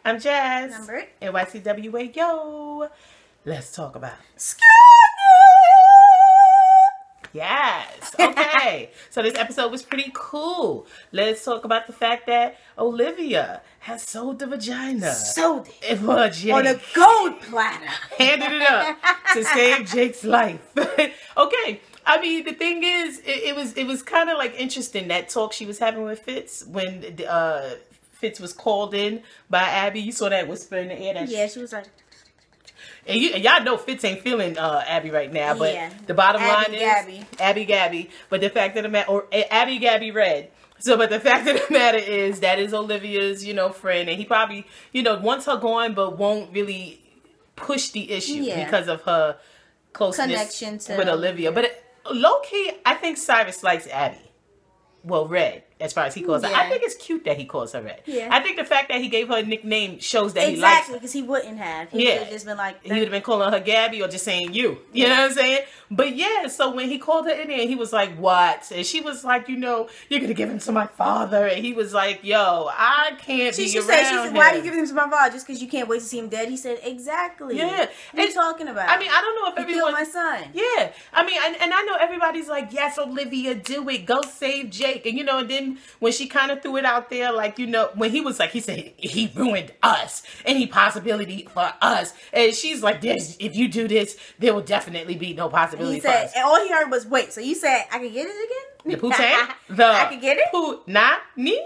I'm Jazz. I'm BRITT. NYCWA, yo. Let's talk about Scandal! Yes. Okay. So this episode was pretty cool. Let's talk about the fact that Olivia has sold the vagina. Sold it. For Jake. On a gold platter. Handed it up to save Jake's life. Okay. I mean, the thing is, it was kind of like interesting, that talk she was having with Fitz when Fitz was called in by Abby. You saw that whisper in the air. Yeah, she was like... And y'all know Fitz ain't feeling Abby right now, but the bottom line is Abby Gabby. But the fact of the matter, or Abby Gabby Red. So, but the fact of the matter is that is Olivia's, friend, and he probably, wants her going, but won't really push the issue because of her closeness with Olivia. But low key, I think Cyrus likes Abby. Well, Red, as far as he calls her. I think it's cute that he calls her Red. Yeah. I think the fact that he gave her a nickname shows that he likes her. Exactly, because he wouldn't have. He would have just been like... He would have been calling her Gabby or just saying you. You know what I'm saying? But yeah, so when he called her in there, he was like, what? And she was like, you're going to give him to my father. And he was like, yo, I can't be around him. She said, why do you give him to my father? Just because you can't wait to see him dead? He said, exactly. Yeah. What are you talking about? I mean, I don't know if everyone... killed my son. Yeah. I mean, and I know everybody's like, yes, Olivia, do it. Go save Jake. And, and then when she kind of threw it out there, like, when he was like, he said, he ruined us. Any possibility for us. And she's like, if you do this, there will definitely be no possibility for us. And all he heard was, wait, so you said I could get it again? The Poontang? I could get it? Poo-na-ni?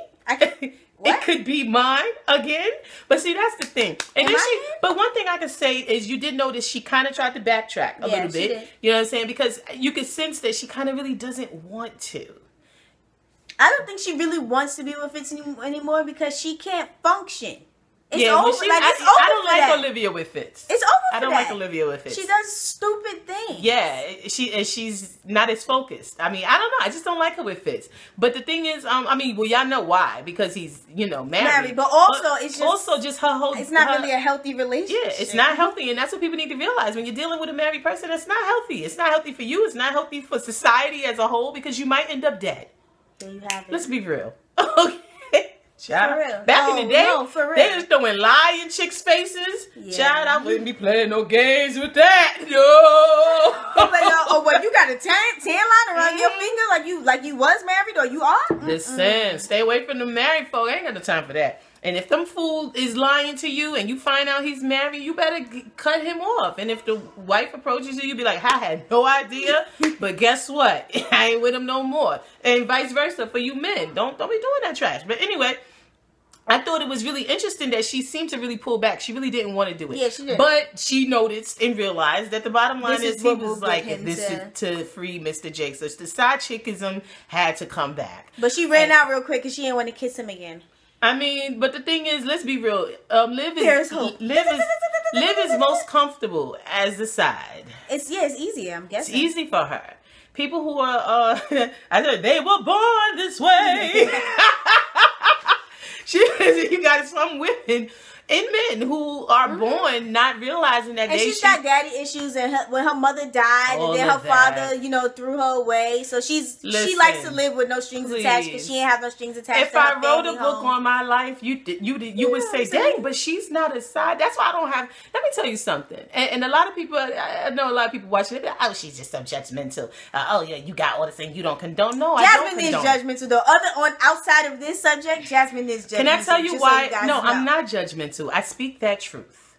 It could be mine again. But see, that's the thing. And then but one thing I can say is you did notice she kind of tried to backtrack a little bit. She did. You know what I'm saying? Because you could sense that she kind of really doesn't want to. I don't think she really wants to be with Fitz anymore because she can't function. It's over. Over. I don't like Olivia with Fitz. It's over. I don't like Olivia with Fitz. She does stupid things. Yeah, she's not as focused. I mean, I don't know. I just don't like her with Fitz. But the thing is, y'all know why? Because he's married. But also it's just her whole. It's not really a healthy relationship. Yeah, it's not healthy, and that's what people need to realize when you're dealing with a married person. It's not healthy. It's not healthy for you. It's not healthy for society as a whole because you might end up dead. There you have it. Let's be real. Okay. Child, for real. Back in the day, for real. they was throwing lie in chicks' faces. Yeah. Child, I wouldn't be playing no games with that. No. Well, you got a tan line around your finger like you was married or you are? Listen, stay away from the married folk. I ain't got no time for that. And if them fool is lying to you and you find out he's married, you better cut him off. And if the wife approaches you, you be like, I had no idea, but guess what? I ain't with him no more. And vice versa for you men. Don't be doing that trash. But anyway, I thought it was really interesting that she seemed to really pull back. She really didn't want to do it. Yeah, she did. But she noticed and realized that the bottom line is he was like, this is to free Mr. Jake. So the side chickism had to come back. But she ran out real quick because she didn't want to kiss him again. I mean, but the thing is, let's be real. Liv is most comfortable as the side. It's easier, I'm guessing. It's easy for her. People who are, I said, they were born this way. You got some women and men who are born not realizing that she's got daddy issues, and when her mother died, and then her father, threw her away. So she likes to live with no strings attached because she ain't have no strings attached. If I wrote a book on my life, you would say, dang, but she's not a side. That's why I don't have. Let me tell you something. And a lot of people, I know a lot of people watching it. Oh, she's just so judgmental. Oh yeah, you got all the things you don't condone. No, I don't condone. Jasmine is judgmental though. Outside of this subject, Jasmine is judgmental. Can I tell you why? No, I'm not judgmental. I speak that truth.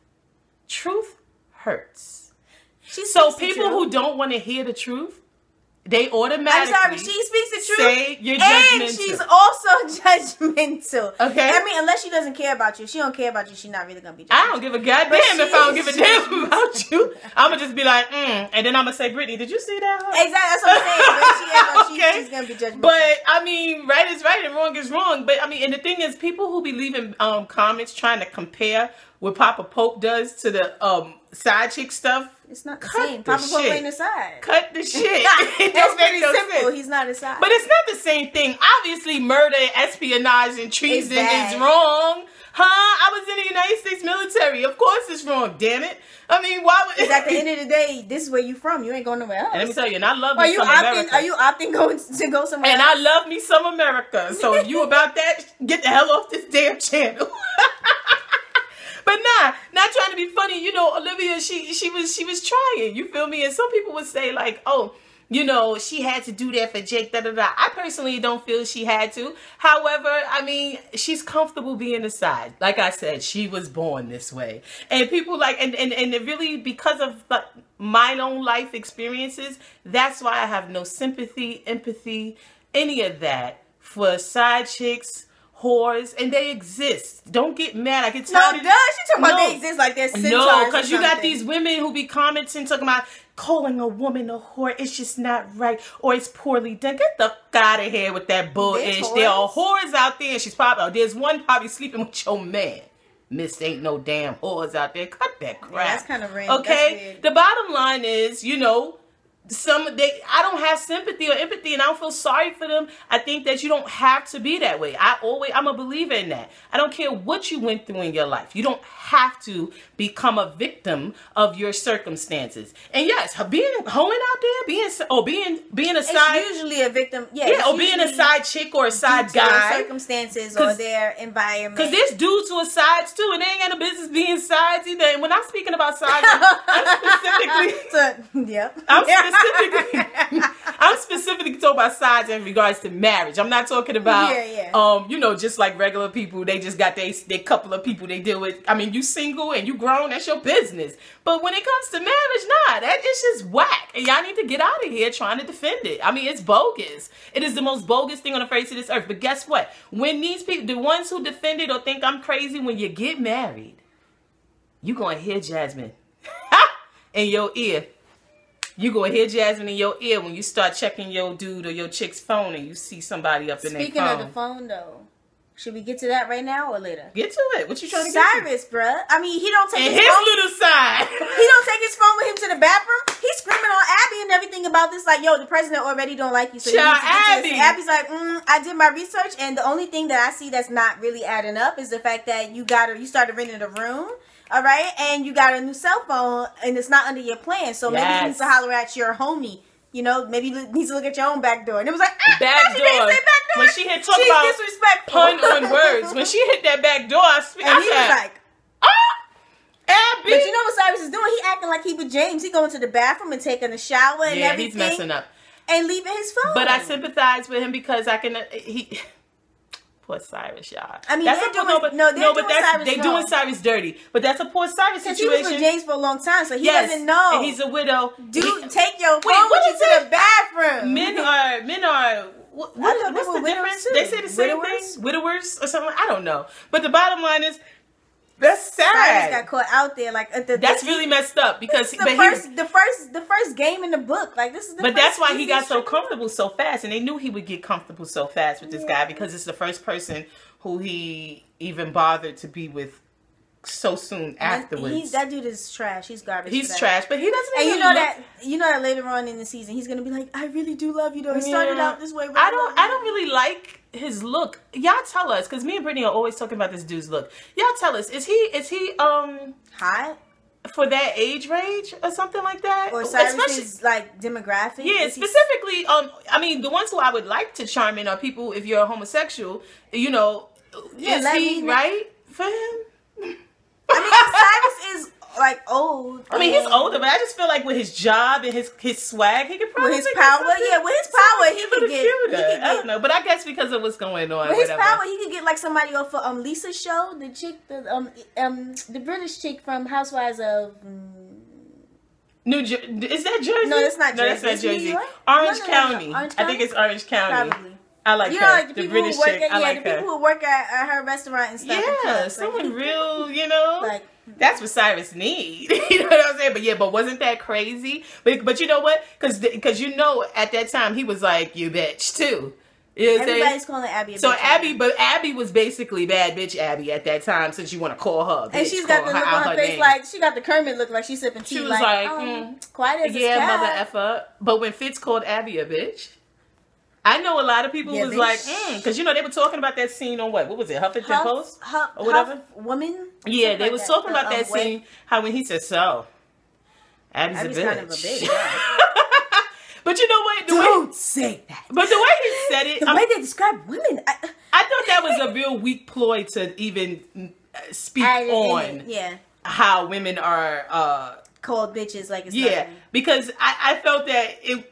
Truth hurts. So people who don't want to hear the truth, they automatically. I'm sorry, she speaks the truth. Say you're judgmental. And she's also judgmental. Okay. I mean, unless she doesn't care about you. If she don't care about you, she's not really gonna be judgmental. I don't give a goddamn if I don't give a damn about you. I'm gonna just be like, and then I'm gonna say, Brittany, did you see that? Exactly, that's what I'm saying. She's gonna be judgmental. But I mean, right is right and wrong is wrong. But I mean, and the thing is, people who be leaving comments trying to compare what Papa Pope does to the side chick stuff. It's not the same. Papa Pope ain't a side. Cut the shit. That's very simple. He's not a side. But it's not the same thing. Obviously, murder, espionage, and treason is wrong. I was in the United States military. Of course it's wrong, damn it. I mean, why would... Because at the end of the day, this is where you from. You ain't going nowhere else. And let me tell you, and I love me some America. Are you opting to go somewhere else? And I love me some America. So if you about that, get the hell off this damn channel. But not trying to be funny. You know, Olivia, she was trying. You feel me? And some people would say like, oh, you know, she had to do that for Jake, da da da. I personally don't feel she had to. However, I mean, she's comfortable being aside. Like I said, she was born this way. And people like, and it really, because of my own life experiences, that's why I have no sympathy, empathy, any of that for side chicks, whores, and they exist. Don't get mad. I get tired. No, she talking about they exist like they're centaurs. No, because you got these women who be commenting, talking about calling a woman a whore. It's just not right, or it's poorly done. Get the fuck out of here with that bullish. There are whores out there, and she's probably, there's one probably sleeping with your man. Miss, ain't no damn whores out there. Cut that crap. Yeah, that's kind of random. Okay, the bottom line is, you know, I don't have sympathy or empathy, and I don't feel sorry for them. I think that you don't have to be that way. I'm a believer in that. I don't care what you went through in your life. You don't have to become a victim of your circumstances. And yes, being hoeing out there, being a side, it's usually a victim. Yeah, or being a side chick or a side guy. Their circumstances or their environment. Because there's dudes who are sides too, and they ain't got no business being sides either. And when I'm speaking about sides, I'm specifically talking about sides in regards to marriage. I'm not talking about, you know, just like regular people. They just got their couple of people they deal with. I mean, you single and you grown, that's your business. But when it comes to marriage, that is just whack. And y'all need to get out of here trying to defend it. I mean, it's bogus. It is the most bogus thing on the face of this earth. But guess what? When these people, the ones who defend it or think I'm crazy, when you get married, you gonna hear Jasmine in your ear. You gonna hear Jasmine in your ear when you start checking your dude or your chick's phone and you see somebody up in their phone. Speaking of the phone, though, should we get to that right now or later? Get to it. What you trying to Cyrus, bruh. I mean, he don't take his phone. Little side. He don't take his phone with him to the bathroom. He's screaming on Abby and everything about this. Like, yo, the president already don't like you. So Abby. Abby's like, I did my research, and the only thing that I see that's not really adding up is the fact that you started renting a room. All right, and you got a new cell phone, and it's not under your plan. So maybe you need to holler at your homie. You know, maybe you need to look at your own back door. And it was like, back door. When she had talked about pun on words, when she hit that back door, he was like, Abby. But you know what Cyrus is doing? He acting like he with James. He going to the bathroom and taking a shower and everything. He's messing up. And leaving his phone. But I sympathize with him because I can. Poor Cyrus, y'all. I mean, they're doing Cyrus dirty. But that's a poor Cyrus situation. He was with James for a long time, so he doesn't know. And he's a widow. Dude, take your phone with you to the bathroom. Men are. What's the difference? They say the same thing. Widowers or something. I don't know. But the bottom line is, that's sad. Cyrus got caught out there that's really messed up because the first game in the book. Like this is But that's why he got so comfortable so fast, and they knew he would get comfortable so fast with this guy because it's the first person who he even bothered to be with so soon afterwards. That dude is trash. He's garbage. He's trash, but he doesn't. And you know that later on in the season he's gonna be like, I really do love you though. He started out this way. I don't really like his look. Y'all tell us, because me and Brittany are always talking about this dude's look. Y'all tell us, is he hot for that age range or something like that? Or Cyrus's like demographic? Yeah, specifically, I mean, the ones who I would like to charm in are people, if you're a homosexual, you know, is he right for him? I mean, Cyrus is like old. I mean, he's older, but I just feel like with his job and his swag, he could probably with his power. With his power, he could get. I don't know, but I guess because of what's going on. With his power, he could get like somebody off of Lisa's show, the chick, the British chick from Housewives of. New Jersey. Is that Jersey? No, that's not Jersey. No, that's not Jersey. Orange County. I think it's Orange County. Probably. I like her. Like the British chick. I like her. The people who work at her restaurant and stuff. Yeah, someone real, you know. Like that's what Cyrus need. You know what I'm saying? But wasn't that crazy? But you know what? Because you know at that time he was like, you bitch too. You know everybody's calling Abby a bitch. So Abby was basically bad bitch Abby at that time, since you want to call her bitch. And she's got the look on her face name. Like she got the Kermit look, like she's sipping tea. She was like quiet as a cat. Mother effer. But when Fitz called Abby a bitch, I know a lot of people was bitch. Like, because you know they were talking about that scene on what was it, Huffington Post or whatever? Woman. Yeah, they was talking about that scene. How when he said, "So, Abby's a bitch." Kind of a bitch. But you know what? Don't say that. But the way he said it, the way they describe women, I thought that was a real weak ploy to even speak on how women are called bitches. Like it's nothing. Because I felt that he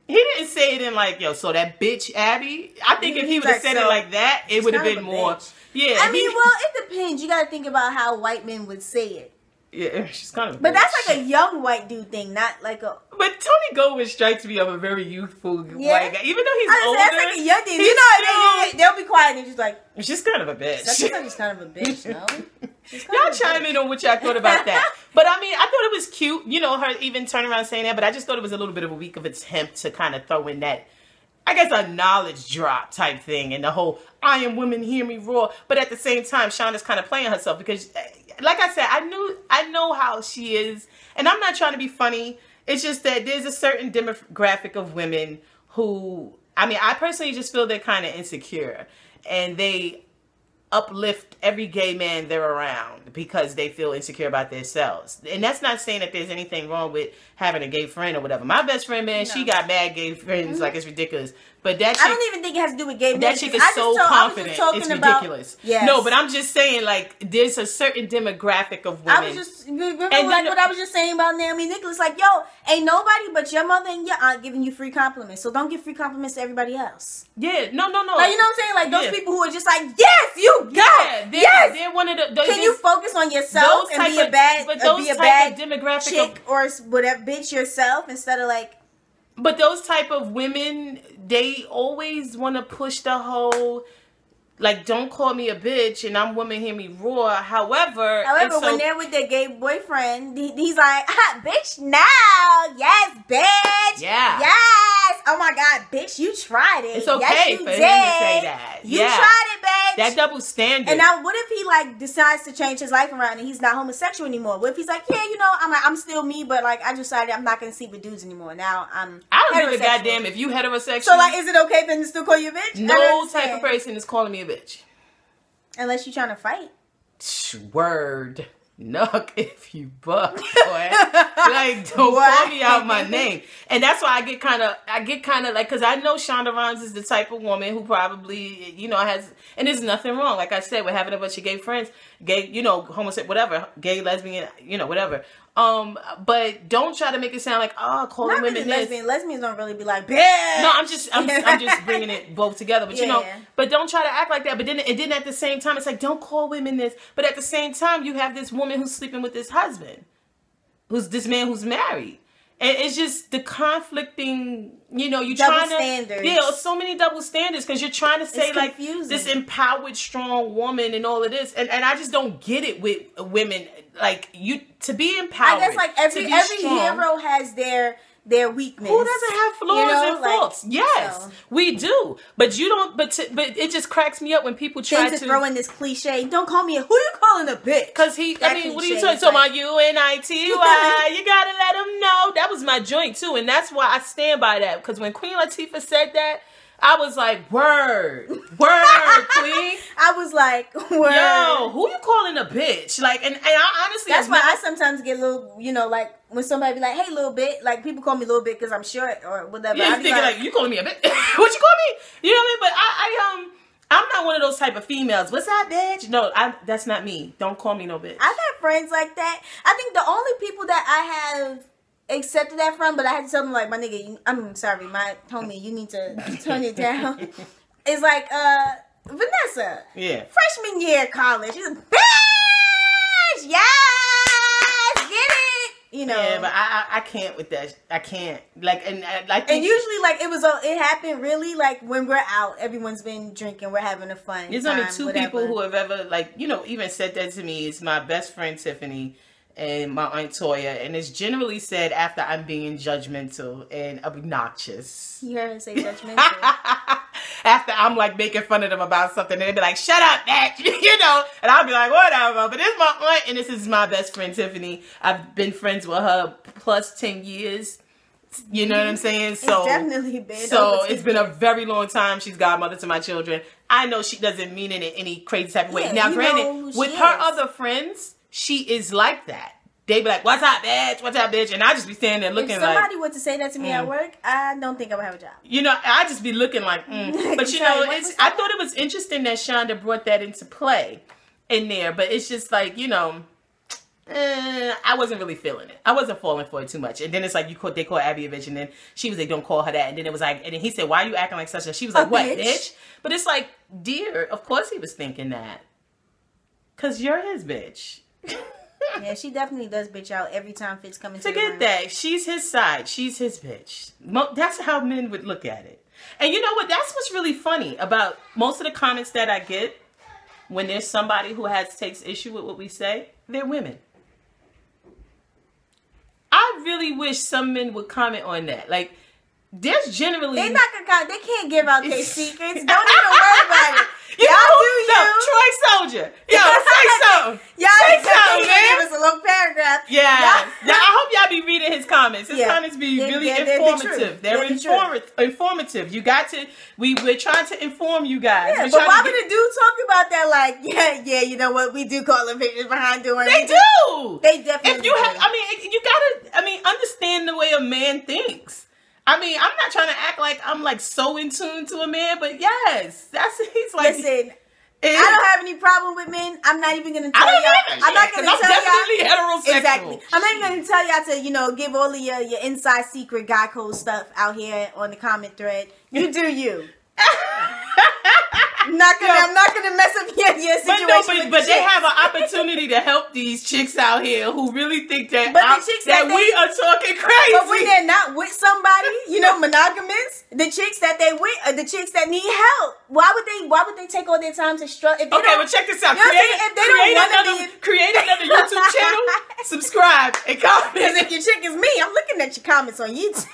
didn't say it in like, yo, so that bitch Abby. I think if he would have said it like that, it would have been more. Yeah. I mean, well, it depends. You got to think about how white men would say it. Yeah, she's kind of. But that's like a young white dude thing, not like a. But Tony Goldwyn strikes me of a very youthful white guy, even though he's older. That's like a young dude. You know, they'll be quiet and just like. She's kind of a bitch. She's kind of a bitch, no? Y'all chime in on what y'all thought about that. But I mean, I thought it was cute, you know, her even turning around saying that. But I just thought it was a little bit of a weak of attempt to kind of throw in that, I guess, a knowledge drop type thing, and the whole "I am women, hear me roar." But at the same time, Shonda's kind of playing herself because, like I said, I know how she is, and I'm not trying to be funny. It's just that there's a certain demographic of women who, I mean, I personally just feel they're kind of insecure, and they uplift every gay man they're around because they feel insecure about themselves. And that's not saying that there's anything wrong with having a gay friend or whatever. My best friend, man, she got mad gay friends, like it's ridiculous. But that chick, I don't even think it has to do with gay men. That chick is so confident, it's ridiculous. Yes. No, but I'm just saying, like, there's a certain demographic of women. I was just, remember like what I was just saying about Naomi Nicholas? Like, yo, ain't nobody but your mother and your aunt giving you free compliments. So don't give free compliments to everybody else. Yeah, no. Like, you know what I'm saying? Like, those people who are just like, yes, you go. Yeah, they're one of the. Can you focus on yourself and be a bad demographic chick or whatever bitch yourself instead of like. But those type of women, they always want to push the whole, like, don't call me a bitch and I'm woman, hear me roar. However, when they're with their gay boyfriend, he's like, bitch, now. Yes, bitch. Yeah. Yes. Oh my God, bitch, you tried it. It's okay for him to say that. You tried it, bitch. That double standard. And now what if he like decides to change his life around and he's not homosexual anymore? What if he's like, yeah, you know, I'm still me, but like I decided I'm not gonna sleep with dudes anymore. Now I don't give a goddamn if you heterosexual. So like, is it okay for him to still call you a bitch? No type of person is calling me a bitch. Unless you're trying to fight. Word. Nuck if you buck, boy. Like, don't call me out my name. And that's why I get kind of like, because I know Shonda Rhimes is the type of woman who probably, you know, has, and there's nothing wrong. Like I said, we're having a bunch of gay friends, gay, you know, homosexual, whatever, gay, lesbian, you know, whatever. But don't try to make it sound like, oh, calling women lesbian. Lesbians don't really be like, bitch. No, I'm just bringing it both together. But you know, but don't try to act like that. But then at the same time, it's like, don't call women this. But at the same time, you have this woman who's sleeping with this husband, who's this man who's married. And it's just the conflicting, you know, you trying to, standards. Yeah, so many double standards because you're trying to say like this empowered, strong woman and all of this, and I just don't get it with women. Like, you to be empowered. I guess like every hero has their weakness. Who doesn't have flaws and faults? Yes, we do. But you don't. But it just cracks me up when people try to throw in this cliche. Don't call me who you calling a bitch? Because I mean, what are you talking about? UNITY. You gotta let them know. That was my joint too, and that's why I stand by that. Because when Queen Latifah said that, I was like, word, Queen. I was like, word. Yo, who you calling a bitch? Like, and I honestly, that's why I sometimes get a little, you know, like when somebody be like, hey, little bit, like people call me little bit because I'm short or whatever. Yeah, you thinking like, you calling me a bitch? What you call me? You know what I mean? But I'm not one of those type of females. What's that, bitch? No, that's not me. Don't call me no bitch. I've had friends like that. I think the only people that I have accepted that from, but I had to tell them like, my nigga, I'm sorry, my homie, you need to turn it down. It's like Vanessa. Yeah. Freshman year of college. She's a bitch. Yes, get it. You know. Yeah, but I can't with that. I can't. Like, and usually like it happened really like when we're out, everyone's been drinking, we're having a fun. There's only two people who have ever like, you know, even said that to me. It's my best friend Tiffany and my Aunt Toya, and it's generally said after I'm being judgmental and obnoxious. You heard her say judgmental. After I'm like making fun of them about something, and they be like, "Shut up, bitch," you know, and I'll be like, "Whatever." But it's my aunt, and this is my best friend Tiffany. I've been friends with her plus 10 years. You know what I'm saying? So it's definitely been. So it's been a very long time. She's godmother to my children. I know she doesn't mean it in any crazy type of way. Now, granted, with her other friends, she is like that. They be like, "What's up, bitch? What's up, bitch?" And I just be standing there looking like... If somebody were to say that to me at work, I don't think I would have a job. You know, I just be looking like, But, you know, I thought it was interesting that Shonda brought that into play. in there, but it's just like, you know, I wasn't really feeling it. I wasn't falling for it too much. And then it's like they call Abby a bitch, and then she was like, don't call her that. And then it was like, and then he said, why are you acting like such a? She was like, what, bitch? But it's like, dear, of course he was thinking that, cause you're his bitch. Yeah, she definitely does bitch out every time Fitz comes into the room. Forget that. She's his side. She's his bitch. That's how men would look at it. And you know what? That's what's really funny about most of the comments that I get when there's somebody who takes issue with what we say. They're women. I really wish some men would comment on that. Like, there's generally... They're not gonna comment. They can't give out their secrets. Don't even worry about it. Y'all do you. No, Troy Soldier. Yo, say something. Y'all say something, man. Give us a little paragraph. Yeah. Now, I hope y'all be reading his comments. His comments be really informative. They're informative. You got to... We're trying to inform you guys. Yeah, but why would a dude talk about that like, yeah, you know what? We do call them bitches behind doors. They do. They definitely If you have... I mean, you gotta... understand the way a man thinks. I mean, I'm not trying to act like I'm like so in tune to a man, but yes, he's like. Listen, I don't have any problem with men. I'm not even gonna tell y'all. I'm not gonna tell definitely y'all. heterosexual. Exactly. I'm not even gonna tell y'all to give all of your inside secret guy code stuff out here on the comment thread. You do you. I'm not gonna mess up your situation. But they have an opportunity to help these chicks out here who really think that we are talking crazy. But when they're not with somebody, you know, monogamous, the chicks that they with are the chicks that need help. Why would they take all their time to struggle? Okay, well check this out. Create another YouTube channel, subscribe, and comment. Because if your chick is me, I'm looking at your comments on YouTube.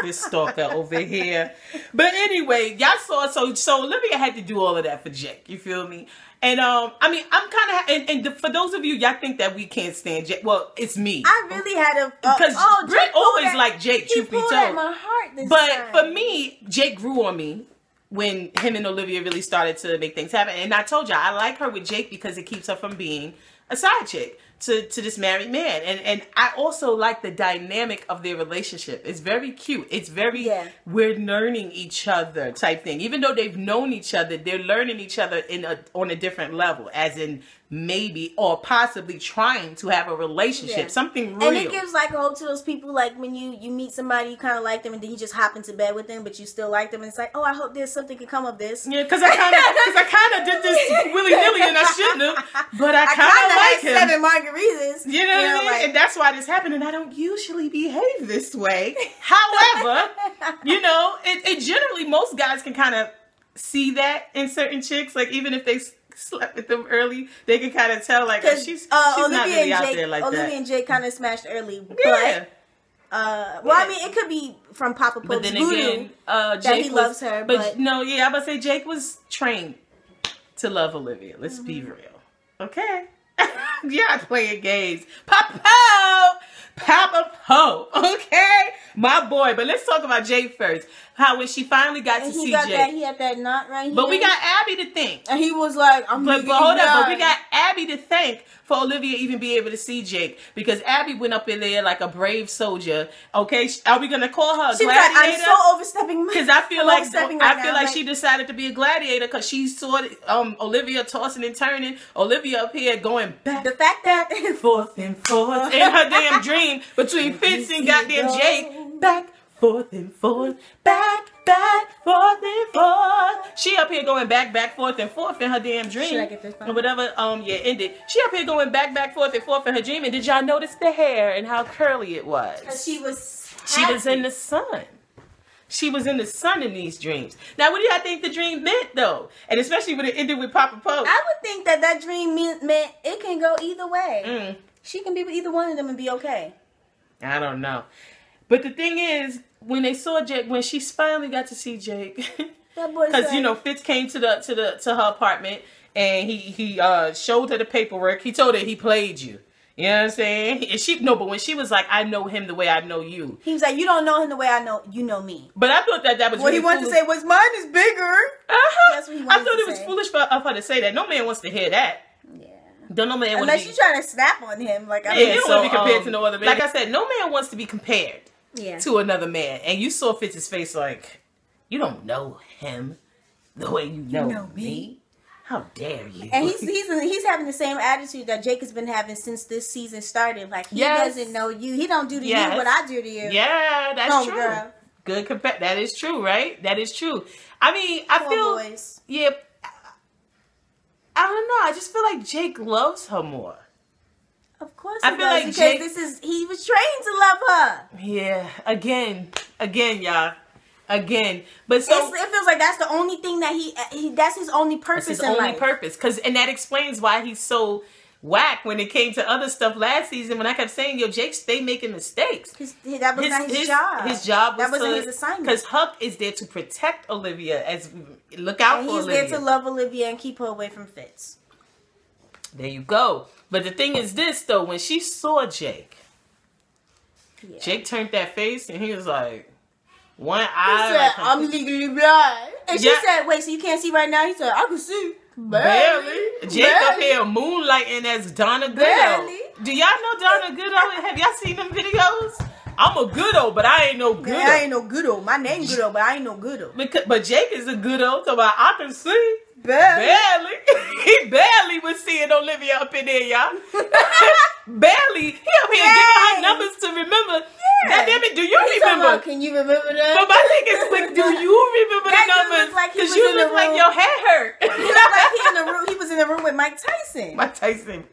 This stalker over here. But anyway, y'all saw, so Olivia had to do all of that for Jake. You feel me? And I mean, I'm kind of, and for those of you, y'all think that we can't stand Jake. Well, it's me. I really had a because Britt always liked Jake. Truth be told, at my heart this time. For me, Jake grew on me when him and Olivia really started to make things happen. And I told you, I like her with Jake because it keeps her from being a side chick to this married man. And I also like the dynamic of their relationship. It's very cute. It's very, we're learning each other type thing. Even though they've known each other, they're learning each other on a different level, as in maybe or possibly trying to have a relationship, something real. And it gives like hope to those people, like when you meet somebody, you kind of like them, and then you just hop into bed with them, but you still like them, and it's like, oh, I hope there's something can come of this. Yeah, because I kind of did this willy-nilly, and I shouldn't have, but I kind of like him. 7 margaritas. You know what I mean? Like, and that's why this happened, and I don't usually behave this way. However, you know, it generally, most guys can kind of see that in certain chicks, like even if they slept with them early, they can kind of tell, like, oh, she's not really out there like that. Olivia and Jake kind of smashed early, but well, I mean, it could be from Papa Pope's voodoo that he loves her. But no, I'm about to say Jake was trained to love Olivia. Let's be real, okay? Yeah, playing games, Papa Pope, okay, my boy. But let's talk about Jake first. How when she finally got to see Jake, he had that knot right here. But we got Abby to thank, and he was like, "I'm." But hold up, but we got Abby to thank for Olivia even be able to see Jake, because Abby went up in there like a brave soldier. Okay, are we gonna call her a gladiator? Like, I'm so overstepping. Because I feel like she decided to be a gladiator because she saw Olivia tossing and turning. Olivia up here going back. The fact that forth and forth in her damn dream between Fitz and goddamn Jake. Back, forth and forth, back, forth and forth. She up here going back, forth and forth in her damn dream. Should I get this one? Or whatever, ended. She up here going back, forth and forth in her dream. And did y'all notice the hair and how curly it was? Because she was in the sun. She was in the sun in these dreams. Now, what do y'all think the dream meant, though? And especially when it ended with Papa Pope. I would think that dream meant it can go either way. She can be with either one of them and be okay. I don't know. But the thing is, when they saw Jake, when she finally got to see Jake, because you know Fitz came to her apartment and he showed her the paperwork. He told her he played you. You know what I'm saying? And but when she was like, I know him the way I know you. He was like, you don't know him the way I know you know me. But I thought that was what he wanted to say was, mine is bigger. That's what he wanted I thought it was foolish of her to say that. No man wants to hear that. No man unless you're trying to snap on him, like he don't want to be compared to no other man. Like I said, no man wants to be compared to another man. And you saw Fitz's face like, you don't know him the way you know me. How dare you? And he's having the same attitude that Jake has been having since this season started. Like, he doesn't know you. He don't do to you what I do to you. Yeah, that's true. Girl. Good that is true, right? That is true. I mean, I feel... Boys. Yeah. I don't know. I just feel like Jake loves her more. Of course he does, because Jake, he was trained to love her. Yeah. Again, y'all. Again, but so it feels like that's the only thing that he that's his only purpose. That's his only purpose, and that explains why he's so whack when it came to other stuff last season. When I kept saying, "Yo, Jake, stay making mistakes." That was not his job. His job was wasn't his assignment. Because Huck is there to protect Olivia, look out for Olivia. He's there to love Olivia and keep her away from Fitz. There you go. But the thing is this, though, when she saw Jake, Jake turned that face and he was like. One eye. He said, I'm legally blind. And she said, wait, so you can't see right now? He said, I can see. Barely. Jake up here moonlighting as Donna Goodo. Do y'all know Donna Goodo? Have y'all seen them videos? I'm a Goodo, but I ain't no Goodo. Yeah, I ain't no Goodo. My name Goodo, but I ain't no Goodo. But Jake is a Goodo, so I can see. Barely. He barely was seeing Olivia up in there, y'all. Barely. He up here giving her numbers to remember. God damn it, do you remember? Can you remember that? But my thing is, like, do you remember the numbers? Because you look like your hair hurt. He looked like he was in the room with Mike Tyson. Mike Tyson.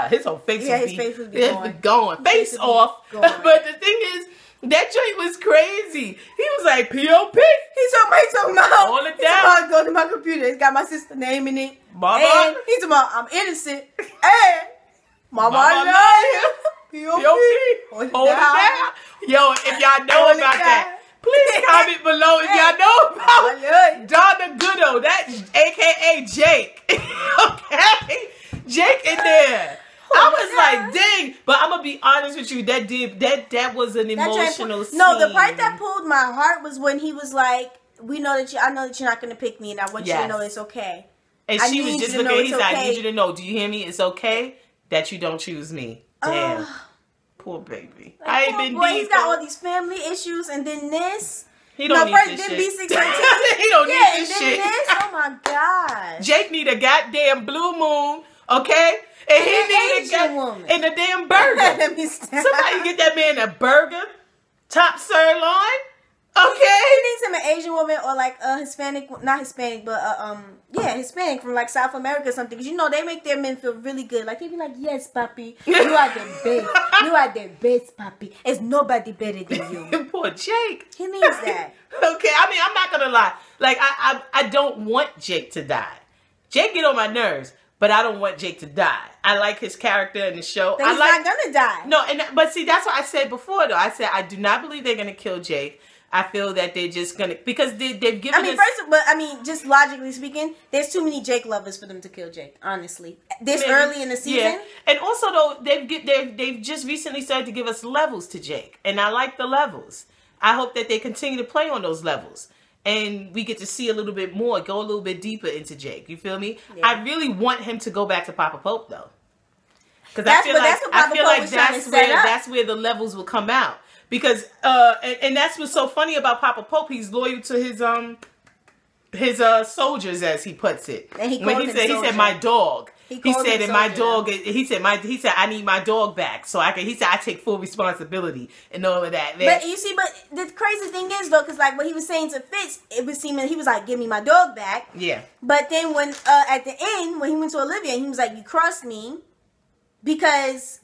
His whole face his face would be going. Face off. But the thing is, that joint was crazy. He was like, P.O.P. He's talking about. Hold it down. Go to my computer. It's got my sister's name in it. Mama. And he's talking about, I'm innocent. And Mama I love you. P.O.P. Hold it down. Yo, if y'all know about that, please comment below if y'all know about Donna Goodo. That's a.k.a. Jake. Okay? Jake in there. I was like, dang. But I'm going to be honest with you. That was an emotional scene. No, the part that pulled my heart was when he was like, I know that you're not going to pick me, and I want you to know it's okay. And she was just looking, he said, I need you to know, do you hear me? It's okay that you don't choose me. Damn. Poor baby. Like, I ain't been deep. He's got all these family issues, and then this. He don't need this shit. B613. He don't need this shit. This? Oh my God. Jake need a goddamn blue moon, okay? And he need a woman. And a damn burger. Somebody get that man a burger, top sirloin. Okay. He needs him an Asian woman or like a Hispanic, not Hispanic, but Hispanic from like South America or something. Because you know they make their men feel really good. Like they be like, yes, papi, you are the best. You are the best, papi. There's nobody better than you. Poor Jake. He needs that. Okay, I mean I'm not gonna lie. Like I don't want Jake to die. Jake get on my nerves. But I don't want Jake to die. I like his character in the show. He's not gonna die. No, but see, that's what I said before, though. I said I do not believe they're gonna kill Jake. I feel that they're just gonna because they've given. Just logically speaking, there's too many Jake lovers for them to kill Jake. Honestly, early in the season. And also though, they've just recently started to give us levels to Jake, and I like the levels. I hope that they continue to play on those levels. And we get to see a little bit more, go a little bit deeper into Jake. You feel me? Yeah. I really want him to go back to Papa Pope though, because I feel like that's where the levels will come out. Because and that's what's so funny about Papa Pope. He's loyal to his soldiers, as he puts it. And he said my dog. He said I need my dog back, so he said I take full responsibility and all of that. But you see, but the crazy thing is though, because like what he was saying to Fitz, it was seeming he was like, give me my dog back. Yeah. But then when at the end when he went to Olivia, he was like, you crossed me because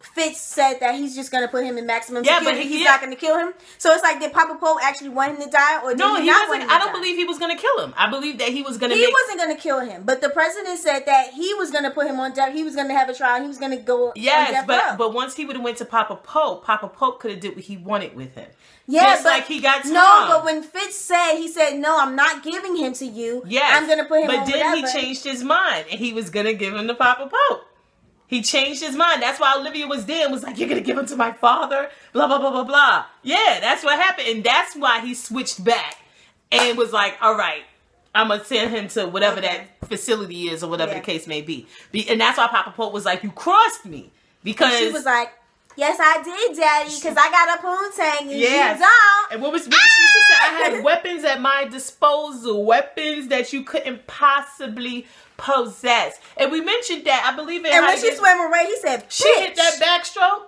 Fitz said that he's just gonna put him in maximum security. But he's not gonna kill him. So it's like, did Papa Pope actually want him to die, or did he not want him to die? I don't believe he was gonna kill him. I believe that he was gonna. He wasn't gonna kill him, but the president said that he was gonna put him on death. He was gonna have a trial. He was gonna go. Yes, but once he would have went to Papa Pope could have did what he wanted with him. Yeah, just like he got Tom. No, but when Fitz said, he said, no, I'm not giving him to you. Yes, I'm gonna put him on whatever. But then he changed his mind, and he was gonna give him to Papa Pope. He changed his mind. That's why Olivia was there and was like, you're going to give him to my father? Blah, blah, blah, blah, blah. Yeah, that's what happened. And that's why he switched back and was like, all right, I'm going to send him to whatever that facility is or whatever the case may be. And that's why Papa Pope was like, you crossed me. Because she was like, Yes, I did, Daddy, because I got a poontang and you don't. And what was she said? I had weapons at my disposal, weapons that you couldn't possibly possess. And we mentioned that, I believe in. And when she swam away, he said, she hit that backstroke.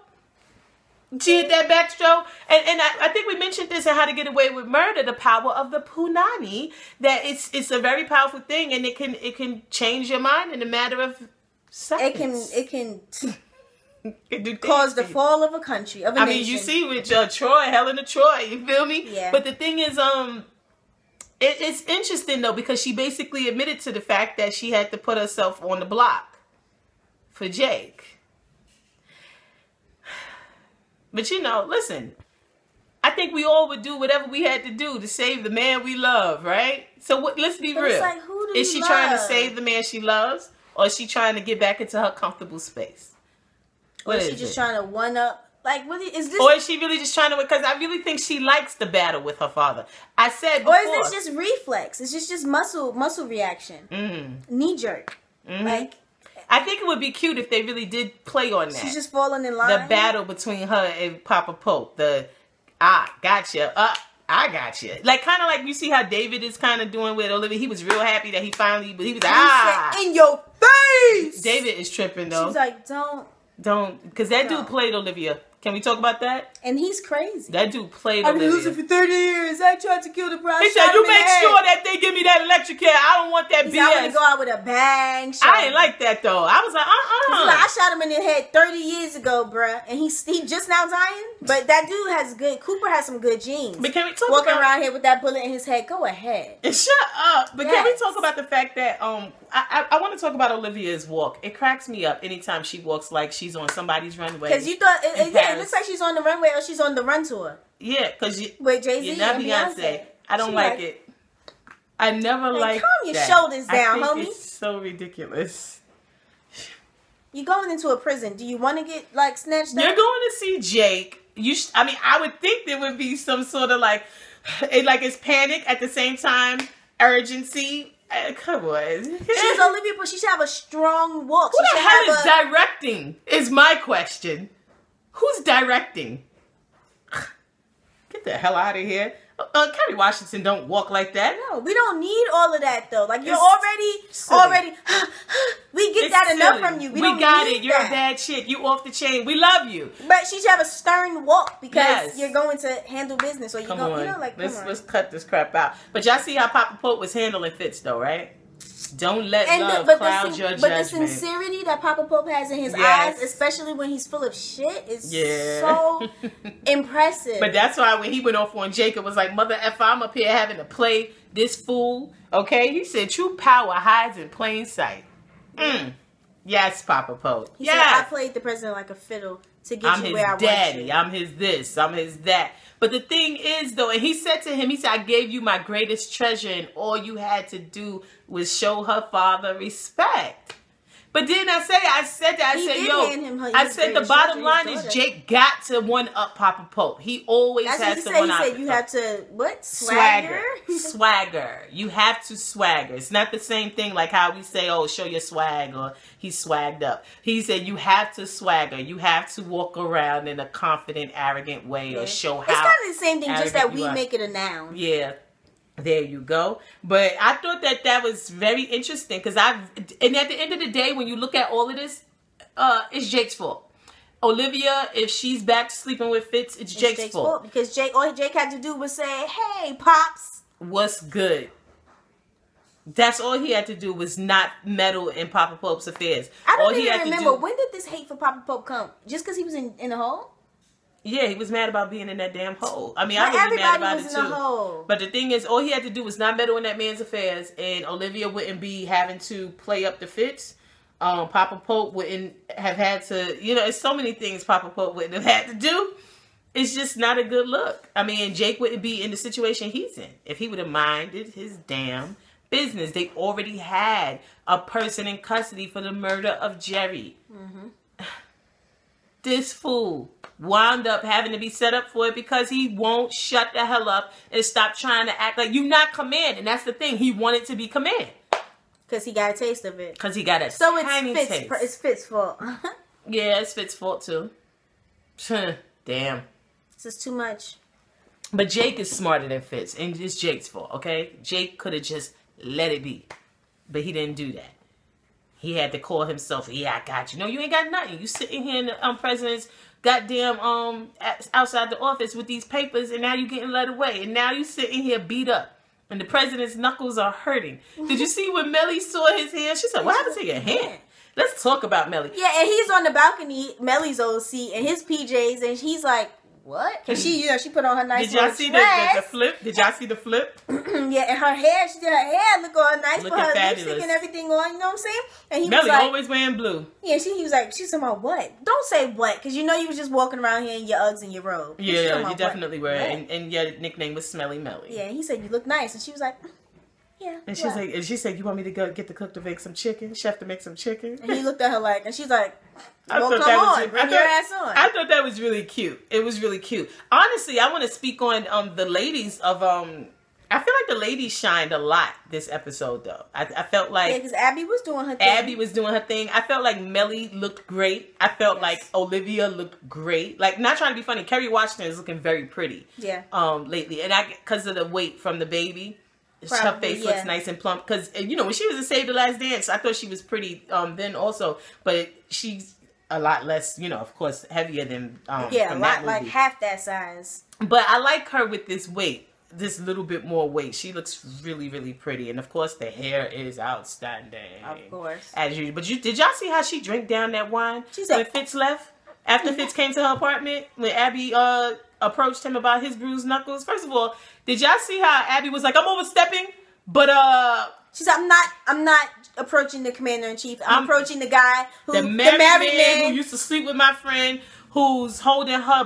She hit that backstroke. And I think we mentioned this in How to Get Away with Murder, the power of the punani, that it's a very powerful thing, and it can change your mind in a matter of seconds. It can cause the fall of a country, of a nation. I mean, you see with Troy, Helen of Troy, you feel me? Yeah. But the thing is, it's interesting though, because she basically admitted to the fact that she had to put herself on the block for Jake. But you know, listen, I think we all would do whatever we had to do to save the man we love, right? So let's be real. It's like, who do is she trying to save the man she loves, or is she trying to get back into her comfortable space? Or is she just trying to one up? Like, what is this? Or is she really just trying to? Because I really think she likes the battle with her father. I said before. Or is this just reflex? It's just muscle reaction, knee jerk. Like, I think it would be cute if they really did play on that. She's just falling in line. The battle between her and Papa Pope. I gotcha. I gotcha. Like, kind of like you see how David is kind of doing with Olivia. He was real happy that he finally, but he was said, in your face. David is tripping though. She's like, don't, because that dude played Olivia. Can we talk about that? And he's crazy. That dude played Olivia. I've been losing for 30 years. I tried to kill the bride. He said, you make sure that they give me that electric chair. I don't want that BS. I want to go out with a bang. I ain't like that, though. I was like, He's like, I shot him in the head 30 years ago, bruh. And he just now dying. But that dude has Cooper has some good genes. But can we talk Walking around here with that bullet in his head. Go ahead. Shut up. But can we talk about the fact that, I want to talk about Olivia's walk. It cracks me up anytime she walks like she's on somebody's runway. Because you thought, it looks like she's on the runway or she's on the run tour. Yeah, because with Jay-Z you're not Beyonce. I don't like it. I never like calm your shoulders down, I homie. think it's so ridiculous. You're going into a prison. Do you want to get like snatched up? You're going to see Jake. I mean, I would think there would be some sort of like it's panic at the same time, urgency. Come on. She's Olivia, but she should have a strong walk. Who the hell is directing? Is my question. Who's directing? Get the hell out of here. Kerry Washington don't walk like that. No, we don't need all of that though. Like you're already. We get that enough from you. We don't got need it. You're a bad chick. You off the chain. We love you. But she should have a stern walk because you're going to handle business. Or you know, like let's cut this crap out. But y'all see how Papa Pope was handling Fitz though, right? Don't let love cloud your judgment. But the sincerity that Papa Pope has in his eyes, especially when he's full of shit, is so impressive. But that's why when he went off on Jacob, was like, Mother F, I'm up here having to play this fool. Okay? He said, true power hides in plain sight. Yes, Papa Pope. He said, I played the president like a fiddle to get you where I want you. I'm his daddy. I'm his this. I'm his that. But the thing is, though, and he said to him, he said, I gave you my greatest treasure, and all you had to do was show her father respect. But didn't I said, the bottom line is Jake got to one-up Papa Pope. He always has to one-up. He said you have to, what? Swagger. Swagger. You have to swagger. It's not the same thing like how we say, oh, show your swag, or he's swagged up. He said you have to swagger. You have to walk around in a confident, arrogant way, or show how. It's kind of the same thing, just that we make it a noun. Yeah. There you go. But I thought that was very interesting because and at the end of the day, when you look at all of this, it's Jake's fault. Olivia, if she's back to sleeping with Fitz, it's Jake's fault. Because all Jake had to do was say, hey, Pops. What's good? That's all he had to do, was not meddle in Papa Pope's affairs. I don't even remember, when did this hate for Papa Pope come? Just because he was in the hole? Yeah, he was mad about being in that damn hole. I mean, I was mad about it too. But the thing is, all he had to do was not meddle in that man's affairs, and Olivia wouldn't be having to play up the Fitz. Papa Pope wouldn't have had to, it's so many things Papa Pope wouldn't have had to do. It's just not a good look. I mean, Jake wouldn't be in the situation he's in if he would have minded his damn business. They already had a person in custody for the murder of Jerry. This fool wound up having to be set up for it because he won't shut the hell up and stop trying to act like you're not command. And that's the thing. He wanted to be command. Because he got a taste of it. Because he got a tiny taste. It's Fitz's fault. Yeah, it's Fitz's fault too. Damn. This is too much. But Jake is smarter than Fitz, and it's Jake's fault, okay? Jake could have just let it be, but he didn't do that. He had to call himself, yeah, I got you. No, you ain't got nothing. You sitting here in the president's goddamn outside the office with these papers, and now you getting led away, and now you sitting here beat up, and the president's knuckles are hurting. Did you see when Melly saw his hand? She said, what happened to your hand? Let's talk about Melly. Yeah, and he's on the balcony, Melly's old seat, in his PJs, and he's like, what? Because she, she put on her nice. Did y'all see the flip? Did y'all see the flip? Yeah, and her hair, she did her hair look all nice, put her lipstick and everything on. You know what I'm saying? And he Melly was like, always wearing blue. Yeah, he was like, she's talking about what? Don't say what, because you know you was just walking around here in your Uggs and your robe. Yeah, you definitely were, and your nickname was Smelly Melly. Yeah, he said you look nice, and she was like, yeah. And she's like, she said, you want me to go get the cook to make some chicken, chef to make some chicken? And he looked at her like, and she's like, bring your ass on. I thought that was really cute. It was really cute. Honestly, I want to speak on the ladies of I feel like the ladies shined a lot this episode though. I felt like because Abby was doing her thing. I felt like Melly looked great. I felt like Olivia looked great. Like, not trying to be funny, Kerry Washington is looking very pretty. Yeah. Lately, and because of the weight from the baby. Her face looks nice and plump because you know when she was in Save the Last Dance, I thought she was pretty then also, but she's a lot less, you know, of course, heavier than a lot like half that size. But I like her with this weight, this little bit more weight. She looks really, really pretty, and of course the hair is outstanding. Of course, as usual. But did y'all see how she drank down that wine when Fitz left? After Fitz came to her apartment, when Abby approached him about his bruised knuckles. First of all, did y'all see how Abby was like, I'm overstepping? But she's like, I'm not approaching the commander-in-chief. I'm approaching the guy the married man who used to sleep with my friend, who's holding her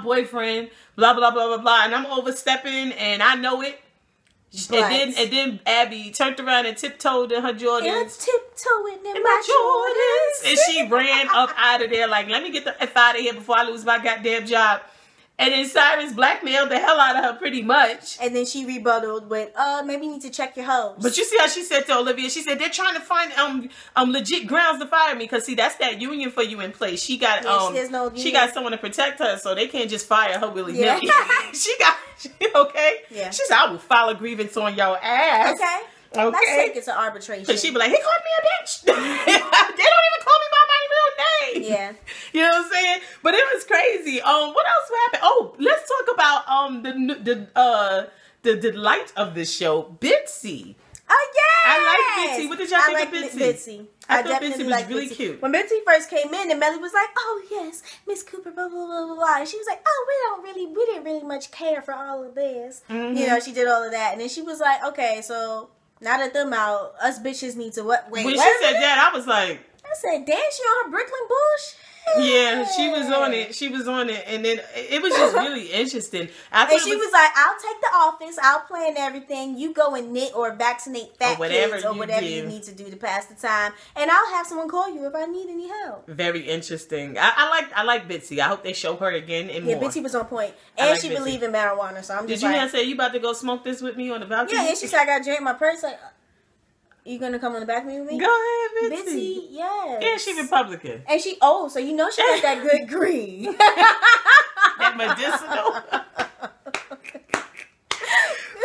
boyfriend, blah blah blah blah blah, and I'm overstepping and I know it. And then Abby turned around and tiptoed in her Jordans. Yeah, tiptoeing in my Jordans. And she ran up out of there like, let me get the F out of here before I lose my goddamn job. And then Cyrus blackmailed the hell out of her pretty much. And then she rebutted with, maybe you need to check your hose. But you see how she said to Olivia, she said, they're trying to find legit grounds to fire me because see, that's that union for you in place. She got she got someone to protect her, so they can't just fire her willy-nilly. Okay? Yeah. She said, I will file a grievance on your ass. Okay. Let's take it to arbitration. So she'd be like, he called me a bitch. They don't even call me by my real name. Yeah. You know what I'm saying? But it was crazy. What else happened? Oh, let's talk about the delight of this show, Bitsy. Oh yeah. I like Bitsy. What did y'all think of Bitsy? I thought definitely Bitsy was really cute. When Bitsy first came in, and Melly was like, "Oh yes, Miss Cooper, blah blah blah blah blah," and she was like, "Oh, we didn't really much care for all of this." Mm-hmm. You know, she did all of that, and then she was like, "Okay, so now that them out, us bitches need to what?" Wait, when she said that, I was like, I said, "Damn, she on her Brooklyn bullshit." Yeah, she was on it. She was on it, and then it was just really interesting. And she was like, "I'll take the office. I'll plan everything. You go and knit or vaccinate fat kids or whatever you need to do to pass the time, and I'll have someone call you if I need any help." Very interesting. I like Bitsy. I hope they show her again and more. Yeah, Bitsy was on point, and she believed in marijuana. So I'm just. Did you not say you about to go smoke this with me on the balcony? Yeah, she said I got to drink my purse. Like, you gonna come on the balcony with me? Go ahead, Bitsy. Bitsy, yes. Yeah, she Republican. And she, so you know she got that good green. That medicinal.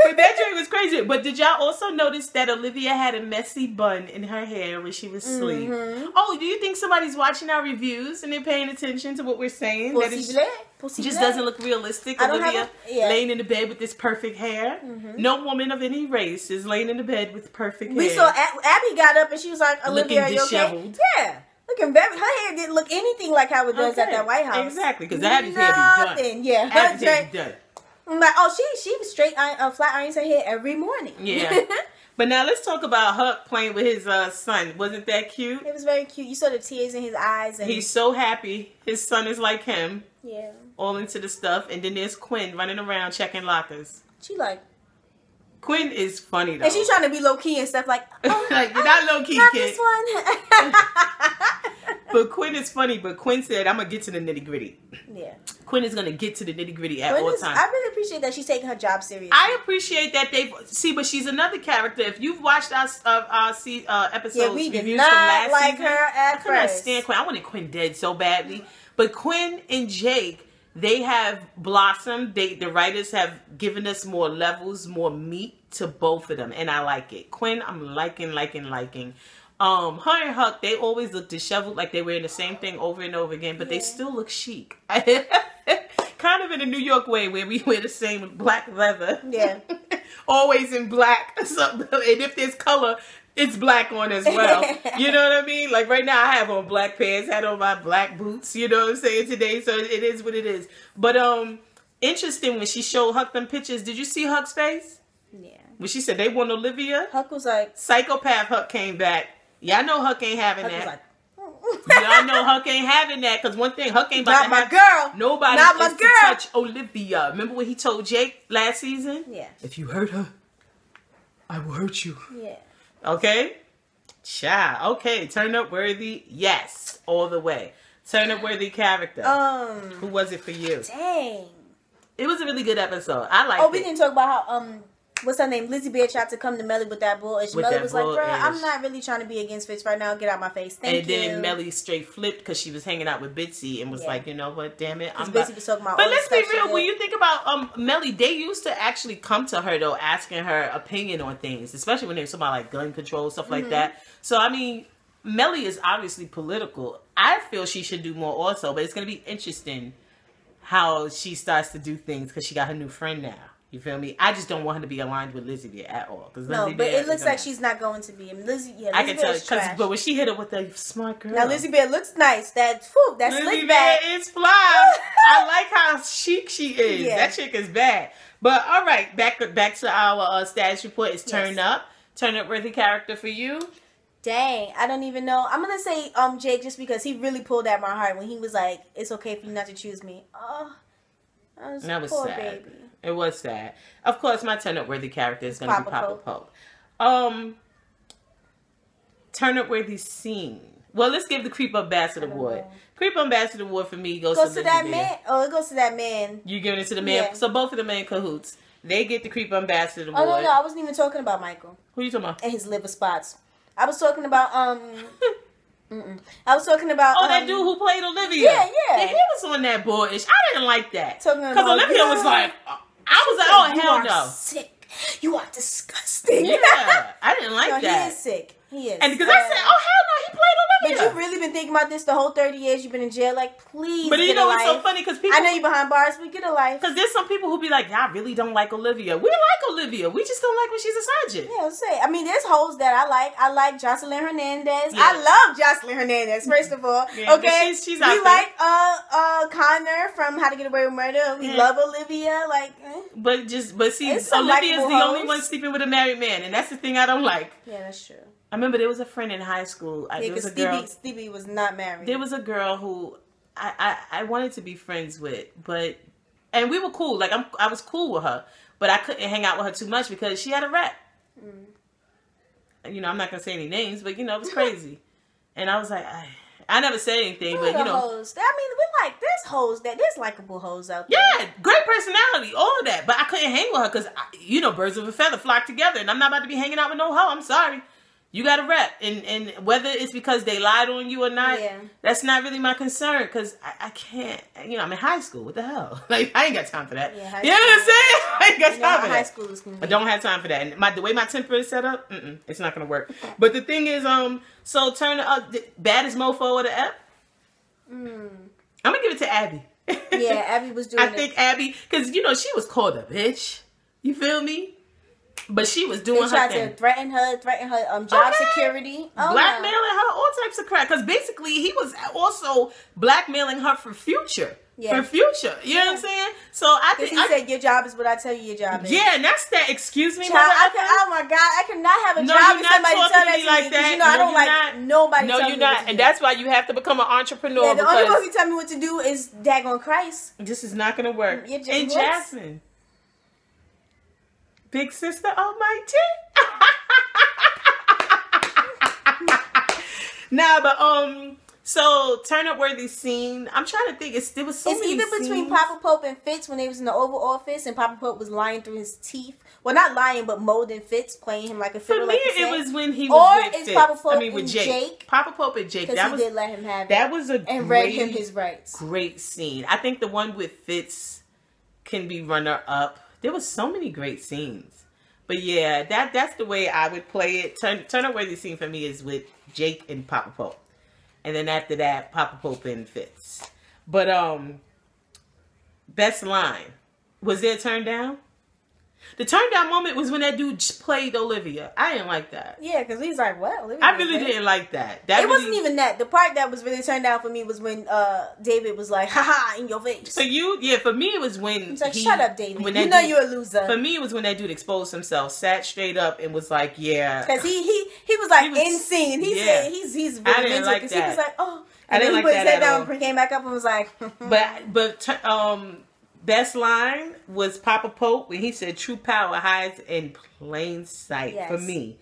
But that drink was crazy. But did y'all also notice that Olivia had a messy bun in her hair when she was asleep? Mm-hmm. Oh, do you think somebody's watching our reviews and they're paying attention to what we're saying? That it just doesn't look realistic. Olivia laying in the bed with this perfect hair. Mm-hmm. No woman of any race is laying in the bed with perfect hair. We saw Abby got up and she was like, "Olivia, are you okay?" Yeah. Looking very, her hair didn't look anything like how it does at that White House. Exactly, because Abby's hair be done. Yeah, Abby's hair be done. I'm like, she was straight flat irons her hair every morning. Yeah. But now let's talk about Huck playing with his son. Wasn't that cute? It was very cute. You saw the tears in his eyes. And he's so happy. His son is like him. Yeah. All into the stuff. And then there's Quinn running around checking lockers. She like... Quinn is funny though. And she's trying to be low-key and stuff like... Oh, like, you're not low-key, not kid. This one. But Quinn is funny. But Quinn said, I'm going to get to the nitty-gritty. Yeah. Quinn is going to get to the nitty-gritty at all times. I really appreciate that she's taking her job seriously. I appreciate that but she's another character. If you've watched our episodes, we did reviews not from last like season, her at I could not stand Quinn. I wanted Quinn dead so badly. But Quinn and Jake, they have blossomed. The writers have given us more levels, more meat to both of them, and I like it. Quinn, I'm liking. Her and Huck, they always look disheveled, like they wearing the same thing over and over again, but they still look chic. Kind of in a New York way, where we wear the same black leather. Yeah. Always in black. And if there's color, it's black on as well. You know what I mean? Like right now, I have on black pants, had on my black boots. You know what I'm saying today? So it is what it is. But interesting when she showed Huck them pictures. Did you see Huck's face? Yeah. When she said they want Olivia, Huck was like, psychopath. Huck came back. Yeah, I know Huck ain't having that. Like, y'all know Huck ain't having that, because one thing, Huck ain't about to have girl. Nobody not is to touch Olivia. Remember what he told Jake last season? Yeah. If you hurt her, I will hurt you. Yeah. Okay? Child. Okay. Turn up worthy. Yes. All the way. Turn up worthy character. Who was it for you? Dang. It was a really good episode. I liked it. Oh, we didn't talk about how what's her name? Lizzie Bear tried to come to Melly with that bull. And Melly was like, bro, I'm not really trying to be against Fitz right now. Get out my face. Thank you. And then Melly straight flipped because she was hanging out with Bitsy and was like, you know what, damn it. Bitsy was talking about but let's be real. When you think about Melly, they used to actually come to her, though, asking her opinion on things, especially when they were talking about like gun control, stuff like that. So, I mean, Melly is obviously political. I feel she should do more also, but it's going to be interesting how she starts to do things because she got her new friend now. You feel me? I just don't want her to be aligned with Lizzie Bear at all. No, but it looks like she's not going to be. I mean, Lizzie I can tell, but when she hit her with the smart girl. Now Lizzie Bear looks nice. That's Lizzie slick back. Bear is fly. I like how chic she is. Yeah. That chick is bad. But all right, back to our status report. Is Turn Up. Turn Up worthy character for you. Dang, I don't even know. I'm gonna say Jake just because he really pulled at my heart when he was like, "It's okay for you not to choose me." Oh, that was poor sad. Baby. It was sad. Of course, my turn up worthy character is gonna be Papa Pope. Turn up worthy scene. Well, let's give the Creep Up Bastard Award. Creep Up Bastard Award for me goes to that man. Oh, it goes to that man. You giving it to the man? Yeah. So both of them are in cahoots. They get the Creep Up Bastard Award. Oh no, I wasn't even talking about Michael. Who are you talking about? And his liver spots. I was talking about I was talking about that dude who played Olivia. Yeah, he was on that bullish. I didn't like that because Olivia was like, I was like, oh hell no, sick. You are disgusting. Yeah, I didn't like that. He is sick. He is. And because I said, oh hell no, he played Olivia. But you really been thinking about this the whole 30 years you've been in jail? Like, please. But you know it's so funny because people. I know you behind bars, but get a life. Because there's some people who be like, I really don't like Olivia. We like Olivia. We just don't like when she's a sergeant. Yeah, say. I mean, there's hoes that I like. I like Jocelyn Hernandez. Yeah. I love Jocelyn Hernandez. First of all, okay. She's out we like Connor from How to Get Away with Murder. We love Olivia. Like, but see, Olivia's the only one sleeping with a married man, and that's the thing I don't like. Yeah, that's true. I remember there was a friend in high school. Yeah, because Stevie was not married. There was a girl who I wanted to be friends with, and we were cool. Like I was cool with her, but I couldn't hang out with her too much because she had a rep. You know, I'm not gonna say any names, but you know, it was crazy. And I was like, I never said anything, but you know, hoes. I mean, we like there's hoes there's likable hoes out there. Yeah, great personality, all of that. But I couldn't hang with her because you know, birds of a feather flock together, and I'm not about to be hanging out with no hoe. I'm sorry. You got a rep, and whether it's because they lied on you or not, that's not really my concern, because I can't, you know, I'm in high school, what the hell? Like, I ain't got time for that. Yeah, you know what I'm saying? I ain't got time for that. High school is I don't have time for that. And the way my temper is set up, it's not going to work. But the thing is, so turn up, the baddest mofo of the ep? I'm going to give it to Abby. Yeah, Abby was doing I think Abby, because, you know, she was called a bitch. You feel me? But she was doing her thing. They tried to threaten her job security. Blackmailing her, all types of crap. Because basically, he was also blackmailing her for future. Yeah. For future. You know what I'm saying? So I think... He said, your job is what I tell you your job is. Yeah, and that's that. Excuse me, oh my God. I cannot have a job and somebody tell that to me. Like that. You know, I don't like nobody telling me what to do. No, you're not. And that's why you have to become an entrepreneur. Yeah, the only one who tell me what to do is daggone Christ. This is not going to work. And Jasmine. Big Sister Almighty. Nah, but So Turn Up Worthy scene. I'm trying to think. There was so many either scenes. Between Papa Pope and Fitz when they was in the Oval Office, and Papa Pope was lying through his teeth. Well, not lying, but molding Fitz, playing him like a fiddle. For me, like it was when he was with Fitz. Papa Pope with and Jake. Papa Pope and Jake. Because he did let him have that it. Was a and read him his rights. Great scene. I think the one with Fitz can be runner up. There was so many great scenes. But yeah, that's the way I would play it. Turn Up Worthy scene for me is with Jake and Papa Pope. And then after that, Papa Pope and Fitz. But best line. Was there a turn down? The turn down moment was when that dude played Olivia. I didn't like that. Yeah, because he's like, what? Olivia I really didn't like that. It wasn't even that. The part that was really turned down for me was when David was like, haha, in your face. For me it was when he's like, shut up, David. When you know you're a loser. For me, it was when that dude exposed himself, sat straight up, and was like, yeah. Because he was like in scene. He said he's really I didn't into like it. that. He was like, oh. And I didn't like that. He put his head down and came back up and was like, but best line was Papa Pope when he said, "True power hides in plain sight." Yes. For me,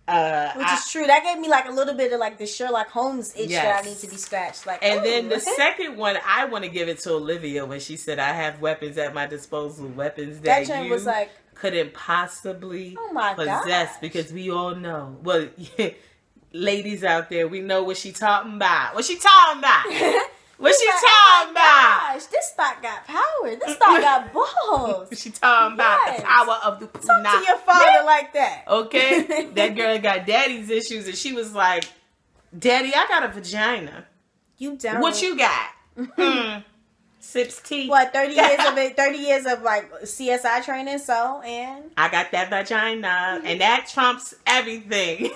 which is true. That gave me like a little bit of like the Sherlock Holmes itch that I need to be scratched. Like, and then the second one, I want to give it to Olivia when she said, "I have weapons at my disposal, weapons that you was like, couldn't possibly possess," because we all know. Well, ladies out there, we know what she talking about. What she talking about? What she talking about? Gosh, this thought got power. This thought got balls. She talking about the power of the talk to your father like that. Okay? That girl got daddy's issues and she was like, Daddy, I got a vagina. You don't. What you got? Sips tea. What, 30 years of it? 30 years of like CSI training, so, and? I got that vagina and that trumps everything.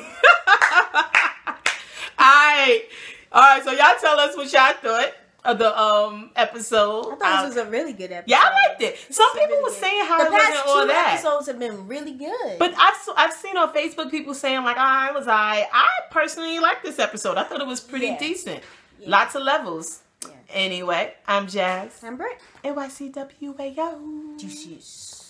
All right, so y'all tell us what y'all thought of the episode. I thought this was a really good episode. Yeah, I liked it. Some people were saying how it wasn't all that. The past 2 episodes have been really good. But I've seen on Facebook people saying like, oh, it was I personally liked this episode. I thought it was pretty decent. Yeah. Lots of levels. Yeah. Anyway, I'm Jazz. I'm Britt. NYCWAO. Juices.